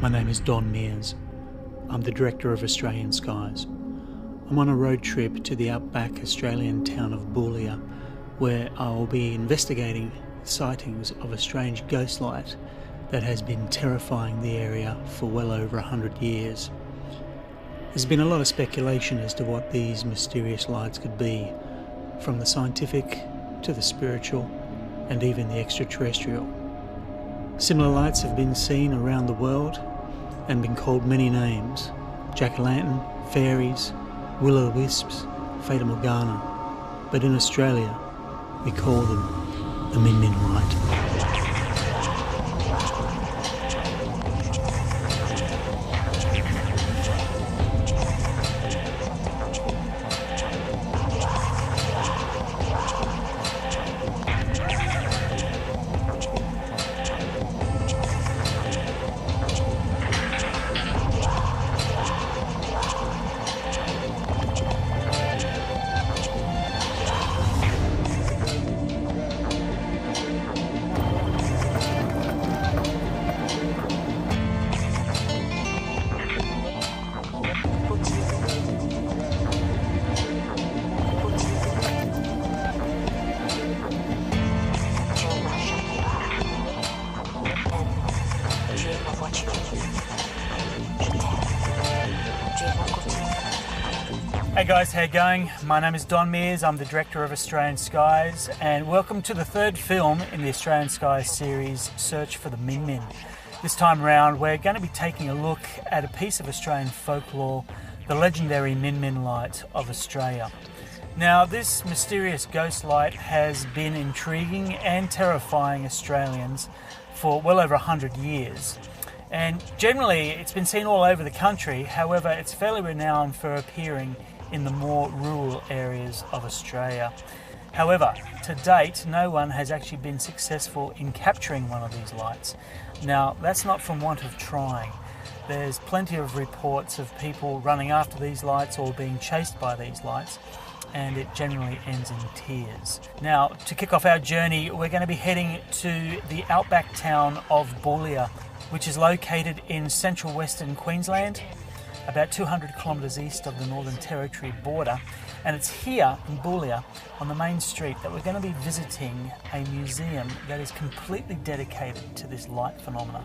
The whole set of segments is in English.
My name is Don Mears. I'm the director of Australien Skies. I'm on a road trip to the outback Australian town of Boulia, where I will be investigating sightings of a strange ghost light that has been terrifying the area for well over 100 years. There's been a lot of speculation as to what these mysterious lights could be, from the scientific to the spiritual and even the extraterrestrial. Similar lights have been seen around the world and been called many names: jack-o'-lantern, fairies, will-o'-the-wisps, fata morgana. But in Australia, we call them the Min Min light. Hey guys, how you going? My name is Don Mears, I'm the director of Australien Skies, and welcome to the third film in the Australien Skies series, Search for the Min Min. This time around we're going to be taking a look at a piece of Australian folklore, the legendary Min Min light of Australia. Now, this mysterious ghost light has been intriguing and terrifying Australians for well over 100 years. And generally it's been seen all over the country. However, it's fairly renowned for appearing in the more rural areas of Australia. However, to date, no one has actually been successful in capturing one of these lights. Now, that's not from want of trying. There's plenty of reports of people running after these lights or being chased by these lights, and it generally ends in tears. Now, to kick off our journey, we're going to be heading to the outback town of Boulia, which is located in central western Queensland, about 200 kilometres east of the Northern Territory border. And it's here in Boulia, on the main street, that we're going to be visiting a museum that is completely dedicated to this light phenomena,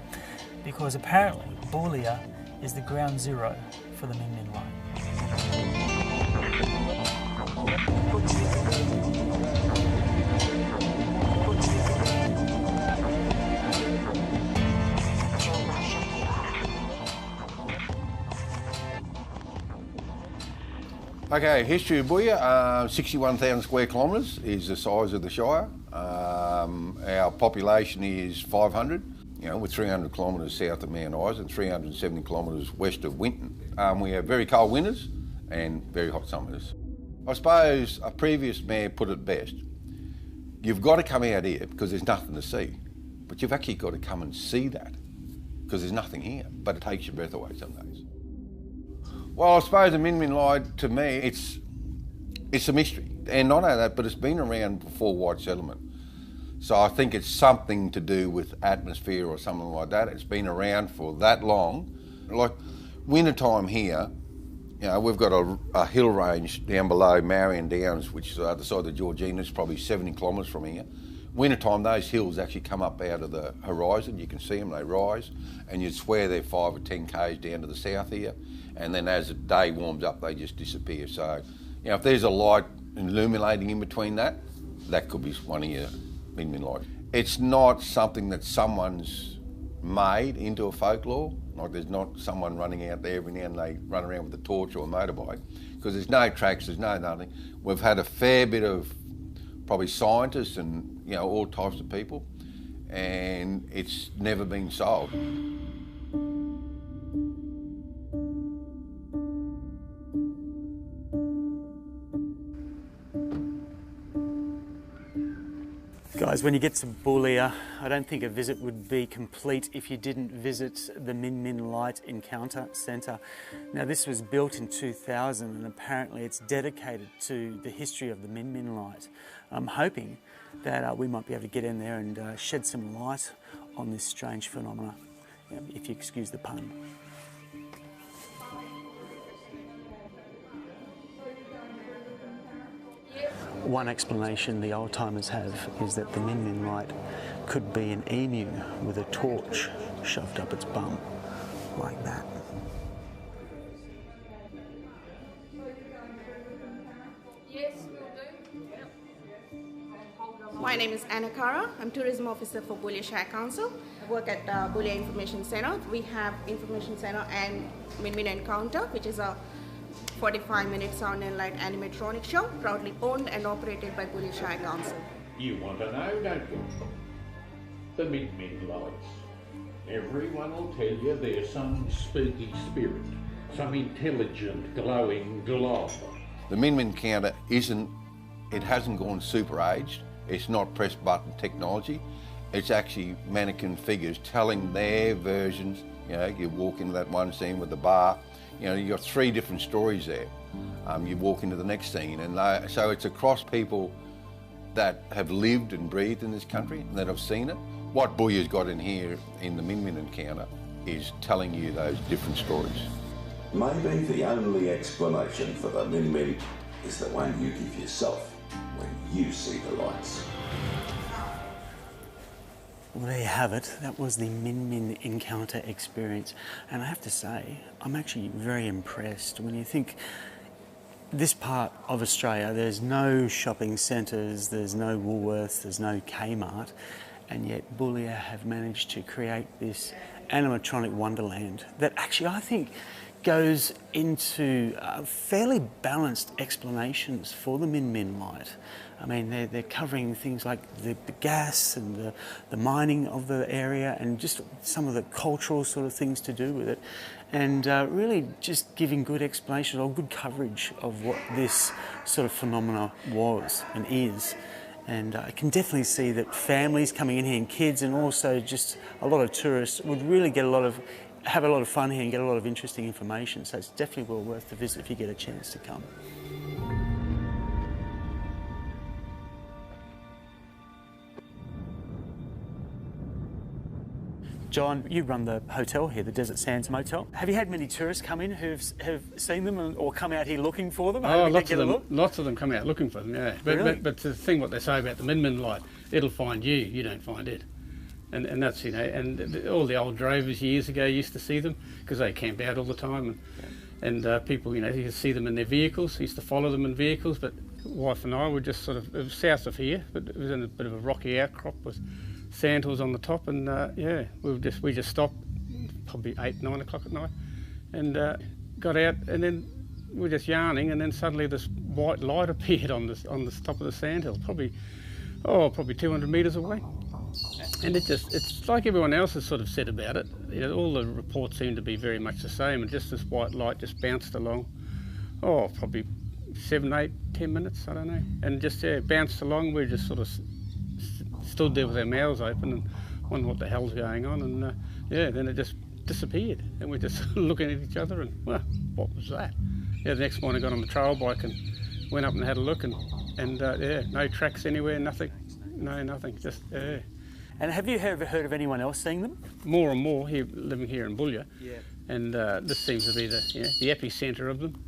because apparently Boulia is the ground zero for the Min Min light. Okay, history of Boulia, 61,000 square kilometres is the size of the Shire. Our population is 500, we're 300 kilometres south of Mount Isa and 370 kilometres west of Winton. We have very cold winters and very hot summers. I suppose a previous mayor put it best: you've got to come out here because there's nothing to see, but you've actually got to come and see that because there's nothing here, but it takes your breath away some days. Well, I suppose the Min Min light, to me, it's a mystery. And not only that, but it's been around before white settlement. So I think it's something to do with atmosphere or something like that. It's been around for that long. Like wintertime here, we've got a hill range down below Marion Downs, which is the other side of the Georgina. It's probably 70 kilometres from here. Wintertime, those hills actually come up out of the horizon. You can see them, they rise, and you'd swear they're 5 or 10 k's down to the south here. And then as the day warms up, they just disappear. So, if there's a light illuminating in between that could be one of your Min Min lights. It's not something that someone's made into a folklore. Like, there's not someone running out there every now and they run around with a torch or a motorbike, because there's no tracks, there's no nothing. We've had a fair bit of probably scientists and all types of people, and it's never been solved. Guys, when you get to Boulia, I don't think a visit would be complete if you didn't visit the Min Min Light Encounter Centre. Now, this was built in 2000 and apparently it's dedicated to the history of the Min Min Light. I'm hoping that we might be able to get in there and shed some light on this strange phenomena. if you excuse the pun. One explanation the old timers have is that the Min Min light could be an emu with a torch shoved up its bum, like that. Yes, will do. My name is Anna Kara. I'm Tourism Officer for Boulia Shire Council. I work at Boulia Information Centre. We have Information Centre and Min Min Encounter, which is a 45-minute sound and light animatronic show, proudly owned and operated by Boulia Shire Council. You want to know, don't you? The Min Min lights. Everyone will tell you there's some spooky spirit, some intelligent, glowing glob. The Min Min counter it hasn't gone super aged. It's not press button technology. It's actually mannequin figures telling their versions. You know, you walk into that one scene with the bar, you know, you've got 3 different stories there. You walk into the next scene, and so it's across people that have lived and breathed in this country and that have seen it. What Boulia's got in here in the Min Min encounter is telling you those different stories. Maybe the only explanation for the Min Min is the one you give yourself when you see the lights. Well, there you have it. That was the Min Min encounter experience. And I have to say, I'm actually very impressed. When you think this part of Australia, there's no shopping centres, there's no Woolworths, there's no Kmart, and yet Boulia have managed to create this animatronic wonderland that actually I think goes into fairly balanced explanations for the Min Min light. I mean, they're covering things like the gas and the mining of the area and just some of the cultural sort of things to do with it, and really just giving good explanation or good coverage of what this sort of phenomena was and is. And I can definitely see that families coming in here and kids and also just a lot of tourists would really have a lot of fun here and get a lot of interesting information. So it's definitely well worth the visit if you get a chance to come. John, you run the hotel here, the Desert Sands Motel. Have you had many tourists come in who have seen them or come out here looking for them? Oh, lots of them come out looking for them, yeah. But, Really? but the thing what they say about the Min Min light, it'll find you, you don't find it. And that's, you know, and all the old drovers years ago used to see them because they camp out all the time. And people, you know, you could see them in their vehicles, used to follow them in vehicles. But wife and I were just sort of, it was south of here, but it was in a bit of a rocky outcrop with sandhills on the top. And yeah, we just stopped probably 8, 9 o'clock at night and got out, and then we were just yarning, and then suddenly this white light appeared on the top of the sandhill, probably 200 metres away. And it's like everyone else has sort of said about it. You know, all the reports seem to be very much the same, and just this white light just bounced along, probably 7, 8, 10 minutes, I don't know. And just, bounced along. We just sort of stood there with our mouths open and wondered what the hell's going on. And then it just disappeared. And we're just looking at each other and, well, what was that? Yeah, the next morning I got on the trail bike and went up and had a look, and no tracks anywhere, nothing. No, nothing, just, And have you ever heard of anyone else seeing them? More and more here, living here in Boulia. Yeah. And this seems to be the epicentre of them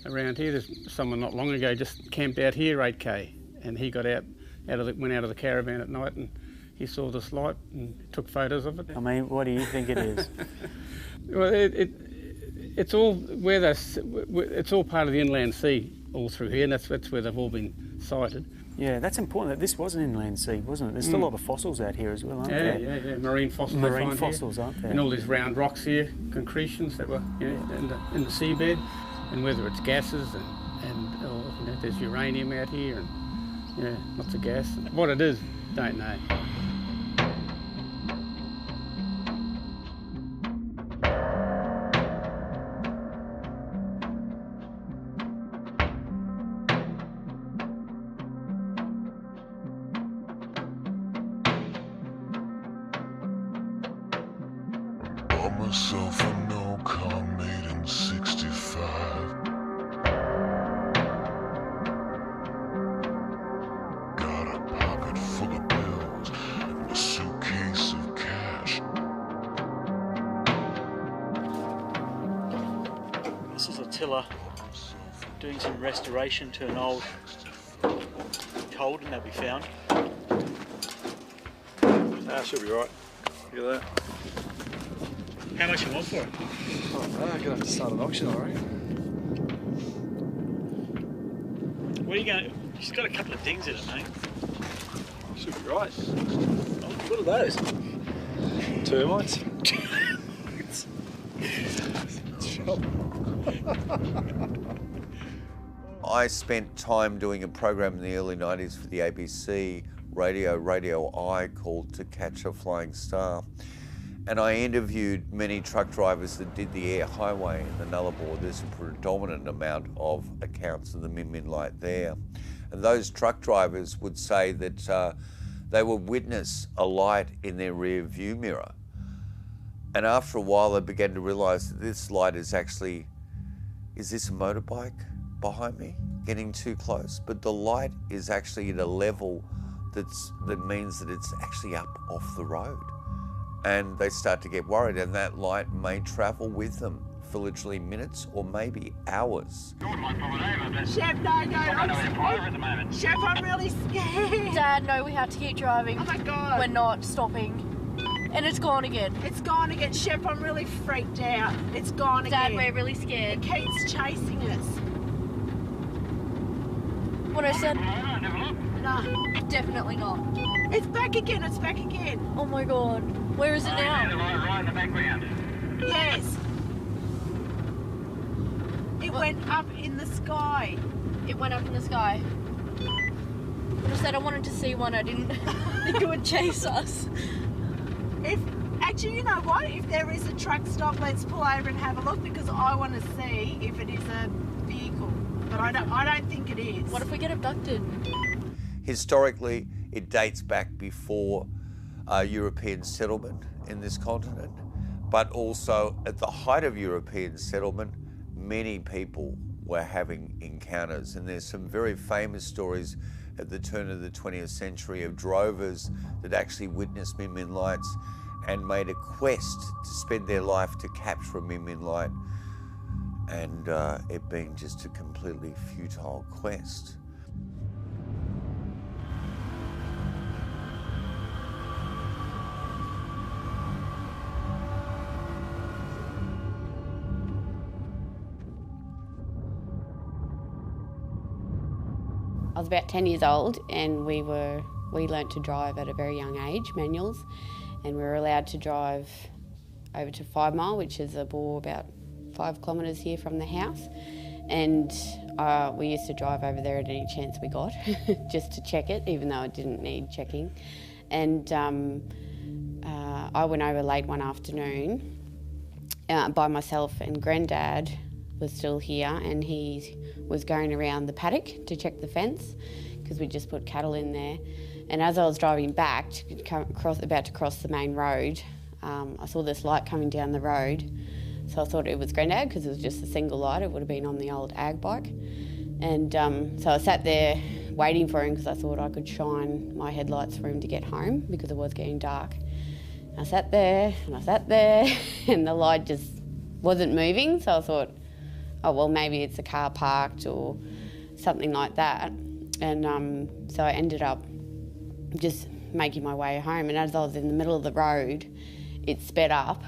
around here. There's someone not long ago just camped out here 8k, and he got went out of the caravan at night, and he saw this light and took photos of it. I mean, what do you think it is? Well, it's all it's all part of the inland sea all through here, and that's where they've all been sighted. Yeah, that's important that this was an inland sea, wasn't it? There's still a lot of fossils out here as well, aren't there? Yeah. Marine fossils. Marine fossils, here. Aren't there? And all these round rocks here, concretions that were in the seabed, and whether it's gases and there's uranium out here and lots of gas. What it is, don't know. Bought myself a no car made in 65. Got a pocket full of bills and a suitcase of cash. fella doing some restoration to an old Holden that we found. Should be right. Look at that. How much you want for it? Oh, no, I'm gonna have to start an auction, I reckon. Where are you going? She's got a couple of dings in it, mate. Should be right. Oh, what are those? Termites. I spent time doing a program in the early 90s for the ABC Radio I called To Catch a Flying Star. And I interviewed many truck drivers that did the air highway in the Nullarbor. There's a predominant amount of accounts of the Min Min light there. And those truck drivers would say that they would witness a light in their rear view mirror. And after a while, they began to realise that this light is actually, is this a motorbike behind me getting too close? But the light is actually at a level that means that it's actually up off the road. And they start to get worried, and that light may travel with them for literally minutes or maybe hours. Chef, no. Chef, I'm really scared. Dad, no, we have to keep driving. Oh my God. We're not stopping. And it's gone again. It's gone again. Chef, I'm really freaked out. It's gone Dad, again. we're really scared. It keeps chasing us. What I said? No. Definitely not. It's back again. It's back again. Oh my God. Where is it now? Right in the background. Yes. It went up in the sky. It went up in the sky. When I said I wanted to see one, I didn't think it would chase us. Actually, you know what? If there is a truck stop, let's pull over and have a look, because I want to see if it is a vehicle. But I don't think it is. What if we get abducted? Historically, it dates back before European settlement in this continent, but also at the height of European settlement, many people were having encounters. And there's some very famous stories at the turn of the 20th century of drovers that actually witnessed Min Min lights and made a quest to spend their life to capture a Min Min light, and it being just a completely futile quest. I was about 10 years old, and we learnt to drive at a very young age, manuals, and we were allowed to drive over to 5 Mile, which is a bore about 5 kilometres here from the house. And we used to drive over there at any chance we got, just to check it, even though it didn't need checking. And I went over late one afternoon by myself, and Grandad was still here, and he was going around the paddock to check the fence, because we just put cattle in there. And as I was driving back, about to cross the main road, I saw this light coming down the road. So I thought it was Grandad, because it was just a single light. It would have been on the old ag bike. And so I sat there waiting for him, because I thought I could shine my headlights for him to get home, because it was getting dark. I sat there, and the light just wasn't moving. So I thought, oh, well, maybe it's a car parked or something like that. And so I ended up just making my way home. And as I was in the middle of the road, it sped up.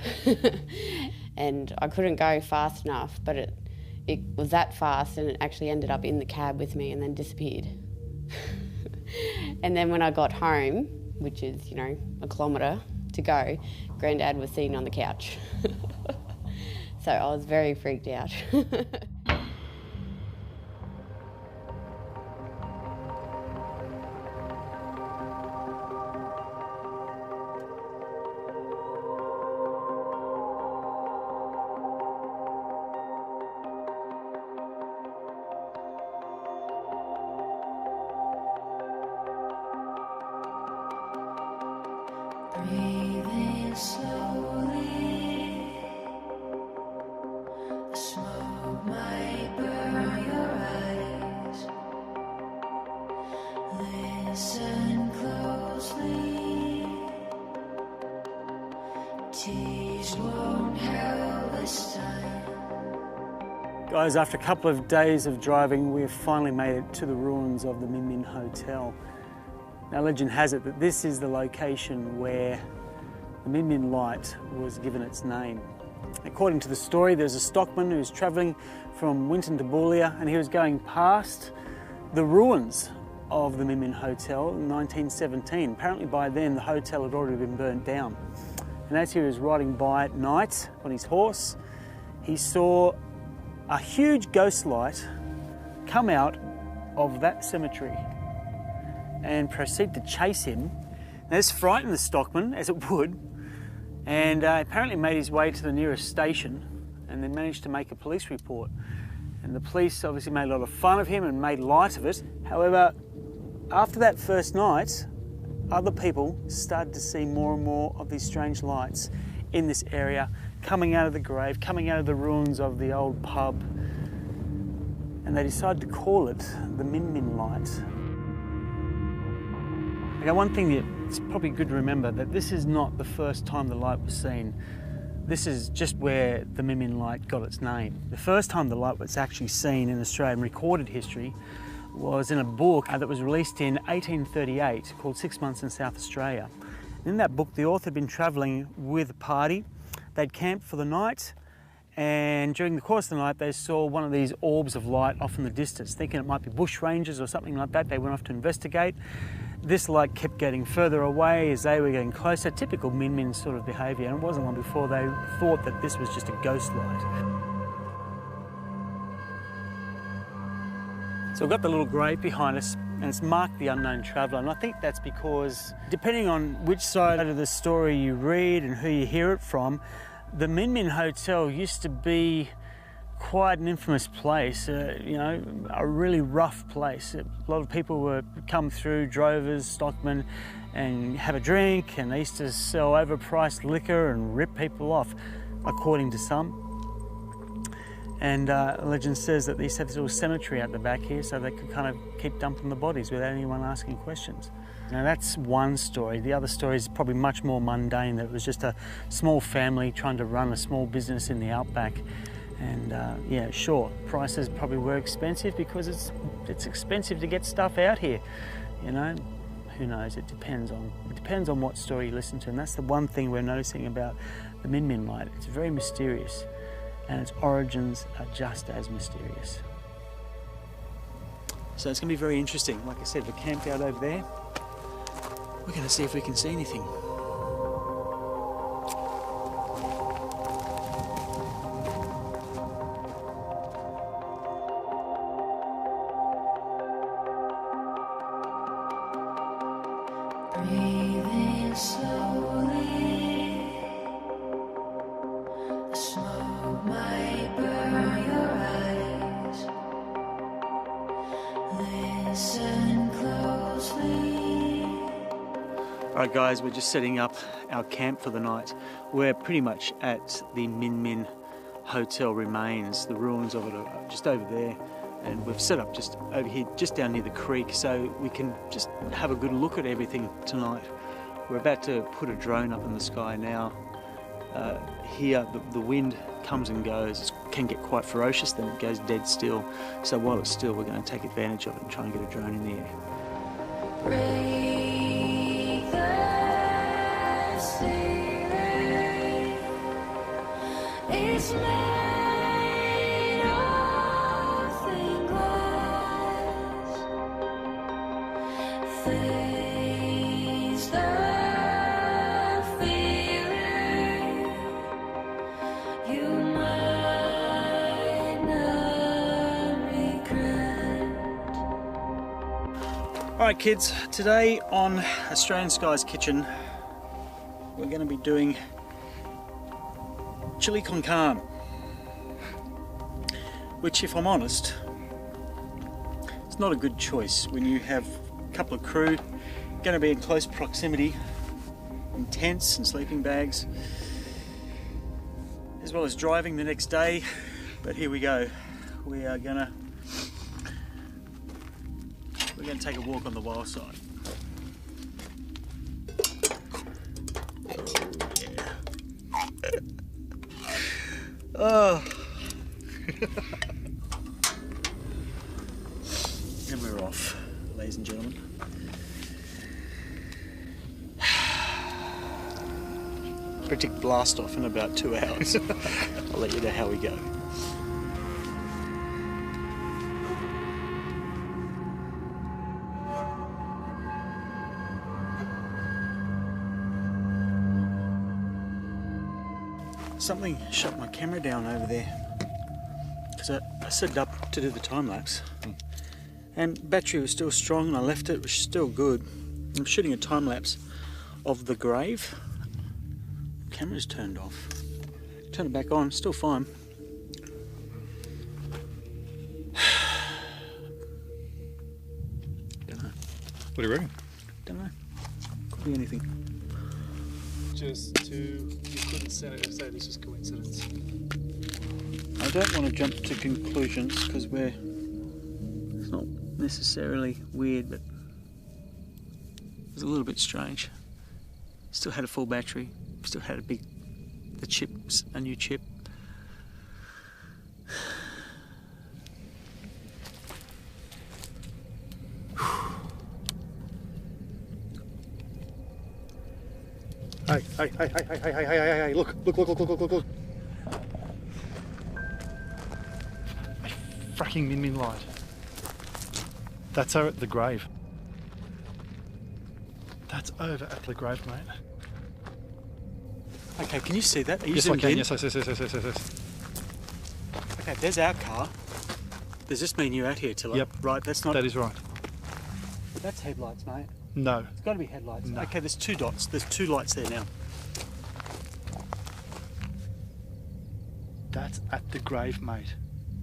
And I couldn't go fast enough, but it was that fast, and it actually ended up in the cab with me and then disappeared. And then when I got home, which is, you know, a kilometre to go, Grandad was sitting on the couch. So I was very freaked out. Breathing slowly, the smoke might Guys, after a couple of days of driving, we've finally made it to the ruins of the Min Min Hotel. Now, legend has it that this is the location where the Min Min light was given its name. According to the story, there's a stockman who was travelling from Winton to Boulia, and he was going past the ruins of the Min Min Hotel in 1917. Apparently by then the hotel had already been burnt down. And as he was riding by at night on his horse, he saw a huge ghost light come out of that cemetery and proceed to chase him. Now, this frightened the stockman, as it would, and apparently made his way to the nearest station and then managed to make a police report. And the police obviously made a lot of fun of him and made light of it. However, after that first night, other people started to see more and more of these strange lights in this area, coming out of the grave, coming out of the ruins of the old pub. And they decided to call it the Min Min light. Now, one thing that's probably good to remember, that this is not the first time the light was seen. This is just where the Min Min light got its name. The first time the light was actually seen in Australian recorded history was in a book that was released in 1838 called 6 Months in South Australia. In that book, the author had been travelling with a party. They'd camped for the night, and during the course of the night they saw one of these orbs of light off in the distance. Thinking it might be bush rangers or something like that, they went off to investigate. This light kept getting further away as they were getting closer, typical Min Min sort of behaviour, and it wasn't long before they thought that this was just a ghost light. So we've got the little grave behind us, and it's marked the unknown traveller, and I think that's because, depending on which side of the story you read and who you hear it from, the Min Min Hotel used to be quite an infamous place, you know, a really rough place. A lot of people would come through, drovers, stockmen, and have a drink, and they used to sell overpriced liquor and rip people off, according to some. And legend says that they used to have this little cemetery out the back here so they could kind of keep dumping the bodies without anyone asking questions. Now, that's one story. The other story is probably much more mundane, that it was just a small family trying to run a small business in the outback. And yeah, sure, prices probably were expensive because it's expensive to get stuff out here. You know, who knows? It depends on what story you listen to, and that's the one thing we're noticing about the Min Min light. It's very mysterious, and its origins are just as mysterious. So it's going to be very interesting. Like I said, we're camped out over there. We're going to see if we can see anything. Breathing slowly, the smoke might burn your eyes. Listen closely. Alright guys, we're just setting up our camp for the night. We're pretty much at the Min Min Hotel remains. The ruins of it are just over there. And we've set up just over here, just down near the creek, so we can just have a good look at everything tonight. We're about to put a drone up in the sky now. Here, the wind comes and goes. It can get quite ferocious, then it goes dead still. So while it's still, we're going to take advantage of it and try and get a drone in the air. Break the ceiling. It's made of thin glass. Face the feeling. You might not regret. Alright kids, today on Australien Skies Kitchen, we're going to be doing chili con carne, which, if I'm honest, it's not a good choice when you have a couple of crew going to be in close proximity in tents and sleeping bags, as well as driving the next day. But here we go. We're going to take a walk on the wild side. Oh yeah. Oh. And we're off, ladies and gentlemen. Predict blast off in about 2 hours. I'll let you know how we go. Something shut my camera down over there because I set it up to do the time lapse, and battery was still strong, and I left it, which is still good. I'm shooting a time lapse of the grave. Camera's turned off. Turn it back on, still fine. Don't know. What do you reckon? Don't know. Could be anything. You couldn't say this is coincidence. I don't want to jump to conclusions because it's not necessarily weird, but it was a little bit strange. Still had a full battery, still had a new chip. Hey, look. A fracking min light. That's over at the grave. That's over at the grave, mate. Okay, can you see that? Are you Yes, I zoomed can. in? Yes. Okay, there's our car. There's just me and you out here, Tiller. Yep. Right, that's not... That is right. That's headlights, mate. No. It's got to be headlights. No. Okay, there's 2 dots. There's 2 lights there now. That's at the grave, mate.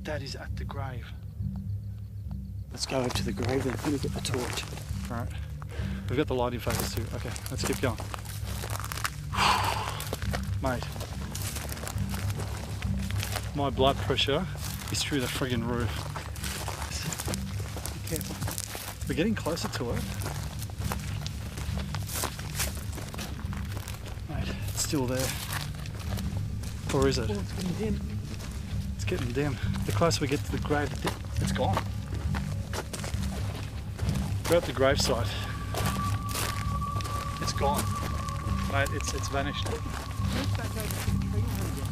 That is at the grave. Let's go over to the grave then. Let me get the torch. Right. We've got the light in focus too. Okay, let's keep going. Mate. My blood pressure is through the friggin' roof. Be careful. We're getting closer to it. Mate, it's still there. Or is it? Oh, it's getting dim. It's getting dim. The closer we get to the grave, it's gone. We're at the gravesite. It's gone. Mate, it's vanished.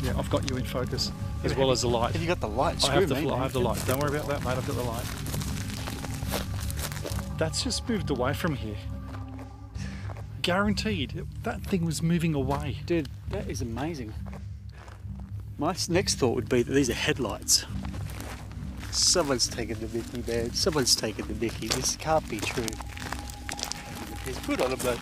Yeah, I've got you in focus, as well as the light. Have you got the light? I have the light. Don't worry about that, mate. I've got the light. That's just moved away from here. Guaranteed. That thing was moving away. Dude, that is amazing. My next thought would be that these are headlights. Someone's taken the mickey, man. Someone's taken the mickey. This can't be true. He's put on a blood.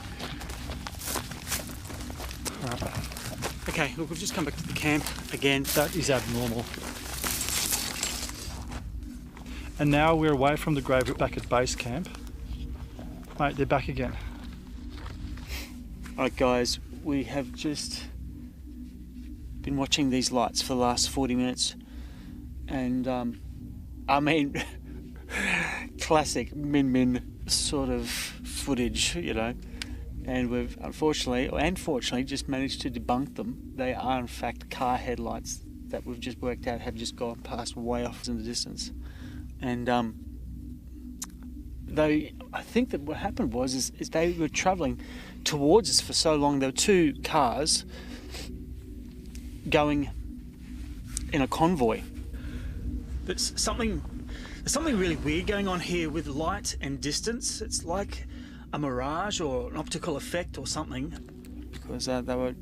Okay, look, we've just come back to the camp again. That is abnormal. And now we're away from the grave, back at base camp. Mate, they're back again. Alright guys, we have just been watching these lights for the last 40 minutes and I mean classic min sort of footage, you know, and we've unfortunately just managed to debunk them. They are in fact car headlights that we've just worked out have just gone past way off in the distance. And I think that what happened was they were travelling towards us for so long. There were 2 cars going in a convoy. There's something really weird going on here with light and distance. It's like a mirage or an optical effect or something. Because they were,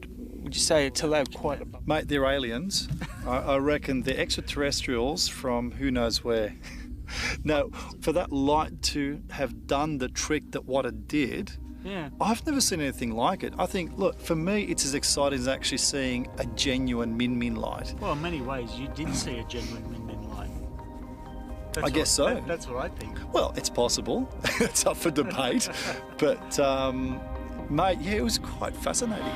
would you say, till they were quite... Mate, they're aliens. I reckon they're extraterrestrials from who knows where. Now, for that light to have done the trick that what it did, yeah, I've never seen anything like it. I think, look, for me, it's as exciting as actually seeing a genuine min light. Well, in many ways, you did see a genuine min light. I guess so. That's what I think. Well, it's possible. It's up for debate. But, mate, yeah, it was quite fascinating.